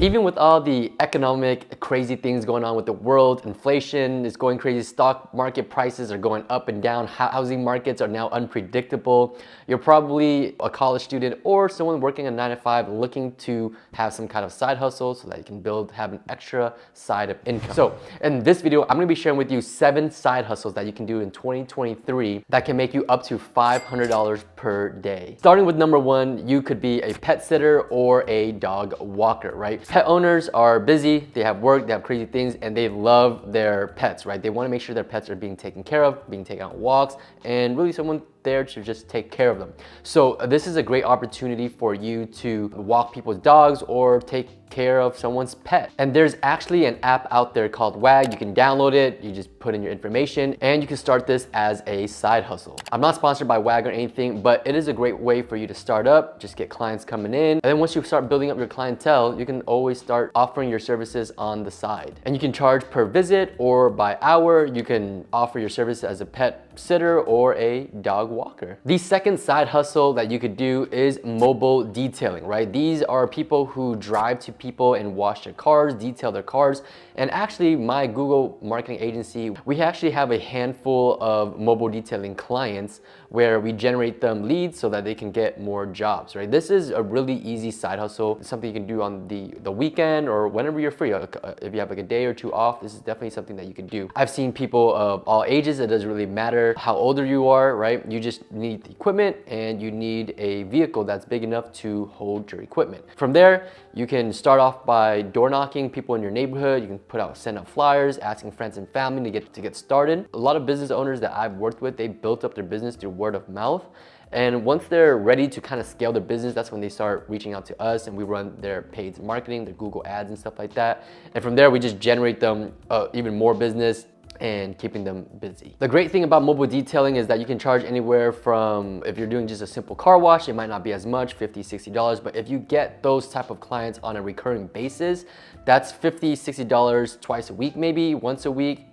Even with all the economic crazy things going on with the world, inflation is going crazy, stock market prices are going up and down, housing markets are now unpredictable. You're probably a college student or someone working a 9 to 5 looking to have some kind of side hustle so that you can have an extra side of income. So in this video, I'm gonna be sharing with you 7 side hustles that you can do in 2023 that can make you up to $500 per day. Starting with number 1, you could be a pet sitter or a dog walker, right? Pet owners are busy, they have work, they have crazy things, and they love their pets, right? They wanna make sure their pets are being taken care of, being taken on walks, and really someone there to just take care of them. So this is a great opportunity for you to walk people's dogs or take care of someone's pet. And there's actually an app out there called WAG. You can download it, you just put in your information, and you can start this as a side hustle. I'm not sponsored by WAG or anything, but it is a great way for you to start up, just get clients coming in. And then once you start building up your clientele, you can always start offering your services on the side. And you can charge per visit or by hour. You can offer your service as a pet sitter or a dog walker. The second side hustle that you could do is mobile detailing, right? These are people who drive to people and wash their cars, detail their cars. And actually my Google marketing agency, we actually have a handful of mobile detailing clients where we generate them leads so that they can get more jobs, right? This is a really easy side hustle. It's something you can do on the weekend or whenever you're free. If you have like a day or two off, this is definitely something that you can do. I've seen people of all ages. It doesn't really matter how older you are, right? You just need the equipment and you need a vehicle that's big enough to hold your equipment. From there, you can start off by door knocking people in your neighborhood. You can send out flyers, asking friends and family to get started. A lot of business owners that I've worked with, they built up their business through word of mouth. And once they're ready to kind of scale their business, that's when they start reaching out to us and we run their paid marketing, their Google ads and stuff like that. And from there, we just generate them even more business and keeping them busy. The great thing about mobile detailing is that you can charge anywhere from, if you're doing just a simple car wash, it might not be as much, $50, $60, but if you get those type of clients on a recurring basis, that's $50, $60 twice a week, maybe once a week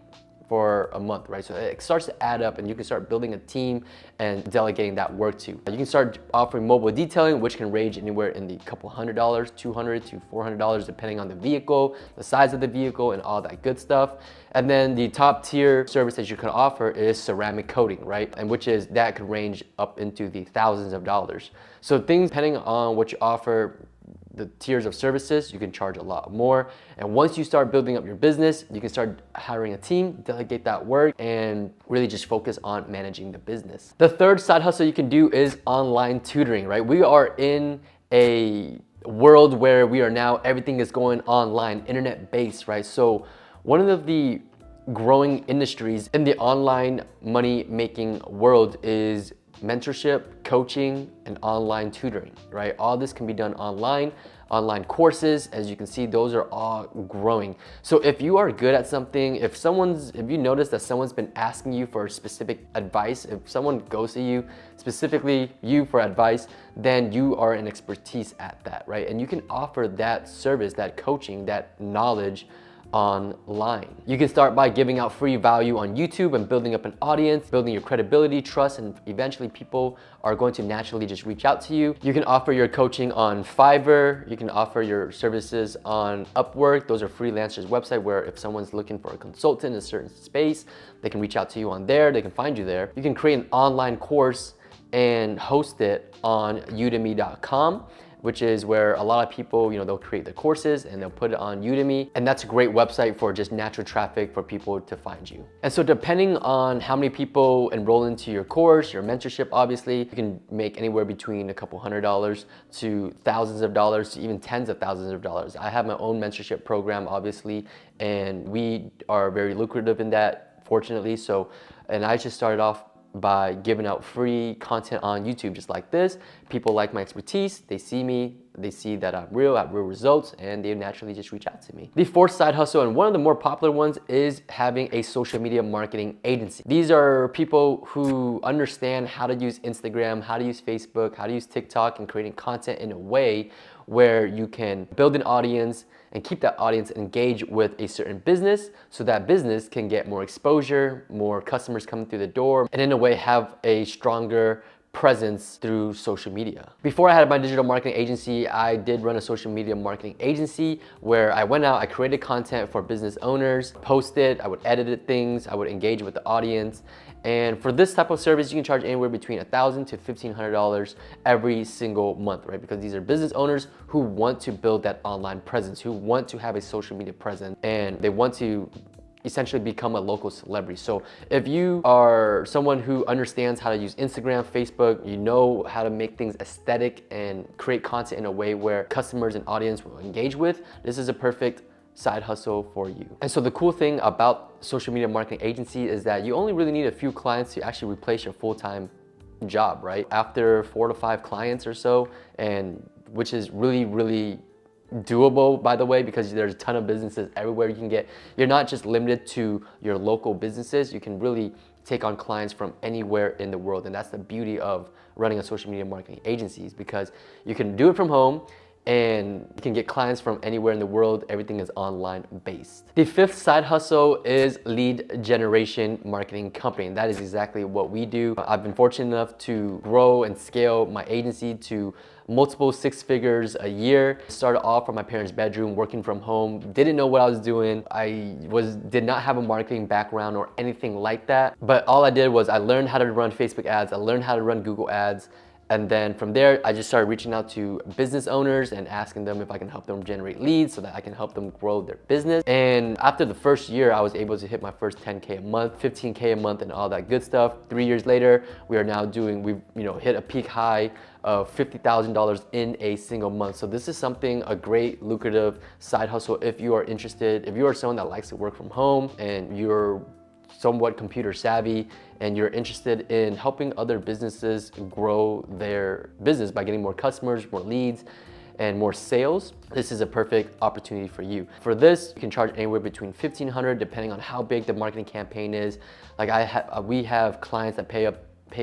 for a month, right? So it starts to add up and you can start building a team and delegating that work to. You can start offering mobile detailing, which can range anywhere in the couple $100, $200 to $400, depending on the vehicle, the size of the vehicle, and all that good stuff. And then the top tier service that you can offer is ceramic coating, right? And that could range up into the thousands of dollars. So things depending on what you offer, the tiers of services, you can charge a lot more. And once you start building up your business, you can start hiring a team, delegate that work, and really just focus on managing the business. The third side hustle you can do is online tutoring, right? We are in a world where everything is going online, internet-based, right? So one of the growing industries in the online money-making world is mentorship, coaching, and online tutoring, right? All this can be done online courses. As you can see, those are all growing. So if you are good at something, if you notice that someone's been asking you for specific advice, if someone goes to you, specifically you for advice, then you are an expertise at that, right? And you can offer that service, that coaching, that knowledge online. You can start by giving out free value on YouTube and building up an audience, building your credibility, trust, and eventually people are going to naturally just reach out to you. You can offer your coaching on Fiverr. You can offer your services on Upwork. Those are freelancers' website where if someone's looking for a consultant in a certain space, they can reach out to you on there. They can find you there. You can create an online course and host it on udemy.com, which is where a lot of people, they'll create the courses and they'll put it on Udemy. And that's a great website for just natural traffic for people to find you. And so depending on how many people enroll into your course, your mentorship, obviously, you can make anywhere between a couple $100 to thousands of dollars to even tens of thousands of dollars. I have my own mentorship program, obviously, and we are very lucrative in that, fortunately. And I just started off by giving out free content on YouTube just like this. People like my expertise, they see me, they see that I'm real, I have real results, and they naturally just reach out to me. The fourth side hustle, and one of the more popular ones, is having a social media marketing agency. These are people who understand how to use Instagram, how to use Facebook, how to use TikTok, and creating content in a way where you can build an audience and keep that audience engaged with a certain business so that business can get more exposure, more customers coming through the door, and in a way have a stronger presence through social media. Before I had my digital marketing agency, I did run a social media marketing agency where I went out, I created content for business owners, posted, I would edit things, I would engage with the audience. And for this type of service, you can charge anywhere between $1,000 to $1,500 every single month, right? Because these are business owners who want to build that online presence, who want to have a social media presence, and they want to essentially become a local celebrity. So if you are someone who understands how to use Instagram, Facebook, you know how to make things aesthetic and create content in a way where customers and audience will engage with, this is a perfect side hustle for you. And so the cool thing about social media marketing agency is that you only really need a few clients to actually replace your full-time job, right? After 4 to 5 clients or so, and which is really doable, by the way, because there's a ton of businesses everywhere you can get. You're not just limited to your local businesses. You can really take on clients from anywhere in the world. And that's the beauty of running a social media marketing agencies, because you can do it from home and you can get clients from anywhere in the world. Everything is online based. The 5th side hustle is lead generation marketing company. And that is exactly what we do. I've been fortunate enough to grow and scale my agency to multiple 6 figures a year. Started off from my parents' bedroom, working from home. Didn't know what I was doing. Did not have a marketing background or anything like that. But all I did was I learned how to run Facebook ads. I learned how to run Google ads. And then from there, I just started reaching out to business owners and asking them if I can help them generate leads so that I can help them grow their business. And after the first year, I was able to hit my first 10K a month, 15K a month, and all that good stuff. 3 years later, we've hit a peak high of $50,000 in a single month. So this is something, a great lucrative side hustle if you are interested, if you are someone that likes to work from home and you're somewhat computer savvy and you're interested in helping other businesses grow their business by getting more customers, more leads, and more sales, this is a perfect opportunity for you. For this, you can charge anywhere between $1,500 depending on how big the marketing campaign is. Like we have clients that pay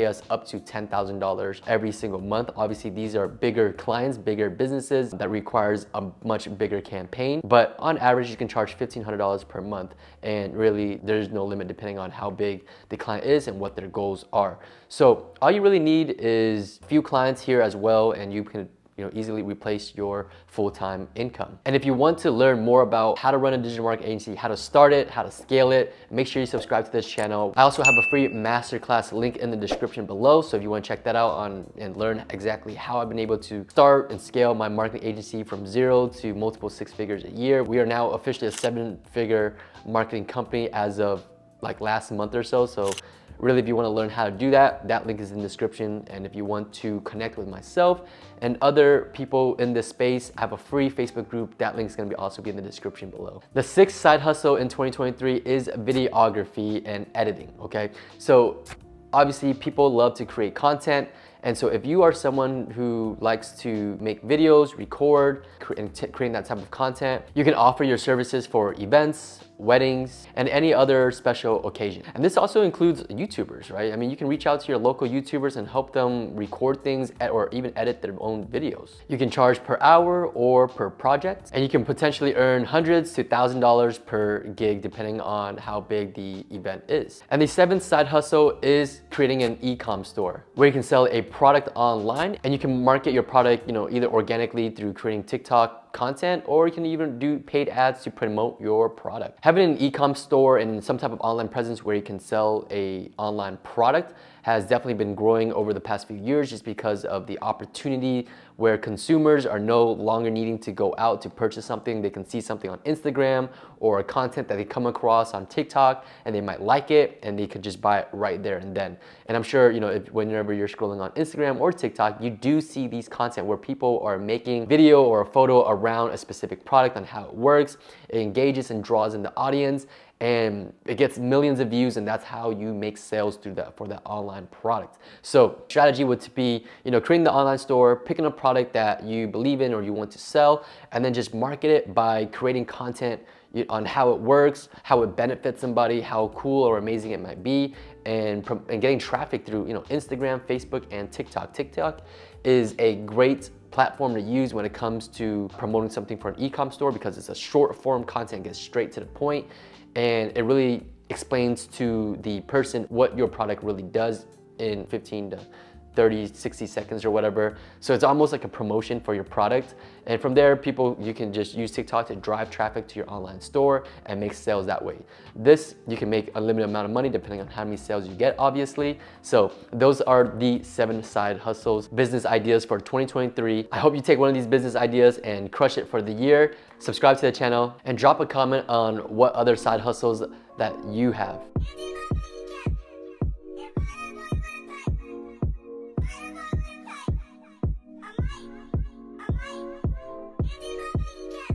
us up to $10,000 every single month. Obviously, these are bigger clients, bigger businesses that requires a much bigger campaign. But on average, you can charge $1,500 per month. And really, there's no limit depending on how big the client is and what their goals are. So all you really need is a few clients here as well, and you can easily replace your full-time income. And if you want to learn more about how to run a digital marketing agency, how to start it, how to scale it, make sure you subscribe to this channel. I also have a free masterclass link in the description below. So if you want to check that out and learn exactly how I've been able to start and scale my marketing agency from 0 to multiple 6 figures a year. We are now officially a 7-figure marketing company as of like last month or so. So really, if you want to learn how to do that, that link is in the description. And if you want to connect with myself and other people in this space, I have a free Facebook group. That link is going to also be in the description below. The 6th side hustle in 2023 is videography and editing, okay? So obviously, people love to create content. And so if you are someone who likes to make videos, record, and create that type of content, you can offer your services for events, weddings, and any other special occasion. And this also includes YouTubers, right? I mean, you can reach out to your local YouTubers and help them record things or even edit their own videos. You can charge per hour or per project, and you can potentially earn hundreds to $1,000 per gig depending on how big the event is. And the 7th side hustle is creating an e-com store where you can sell a product online and you can market your product, either organically through creating TikTok content, or you can even do paid ads to promote your product. Having an e-com store and some type of online presence where you can sell a online product has definitely been growing over the past few years just because of the opportunity where consumers are no longer needing to go out to purchase something. They can see something on Instagram or content that they come across on TikTok and they might like it and they could just buy it right there and then. And I'm sure, whenever you're scrolling on Instagram or TikTok, you do see these content where people are making video or a photo around a specific product on how it works. It engages and draws in the audience, and it gets millions of views, and that's how you make sales for that online product. So strategy would be, creating the online store, picking a product that you believe in or you want to sell, and then just market it by creating content on how it works, how it benefits somebody, how cool or amazing it might be, and getting traffic through Instagram, Facebook, and TikTok. TikTok is a great platform to use when it comes to promoting something for an e-com store because it's a short form content, gets straight to the point, and it really explains to the person what your product really does in 15 to 30, 60 seconds or whatever. So it's almost like a promotion for your product. And from there, you can just use TikTok to drive traffic to your online store and make sales that way. This, you can make a limited amount of money depending on how many sales you get, obviously. So those are the 7 side hustles, business ideas for 2023. I hope you take one of these business ideas and crush it for the year. Subscribe to the channel and drop a comment on what other side hustles that you have.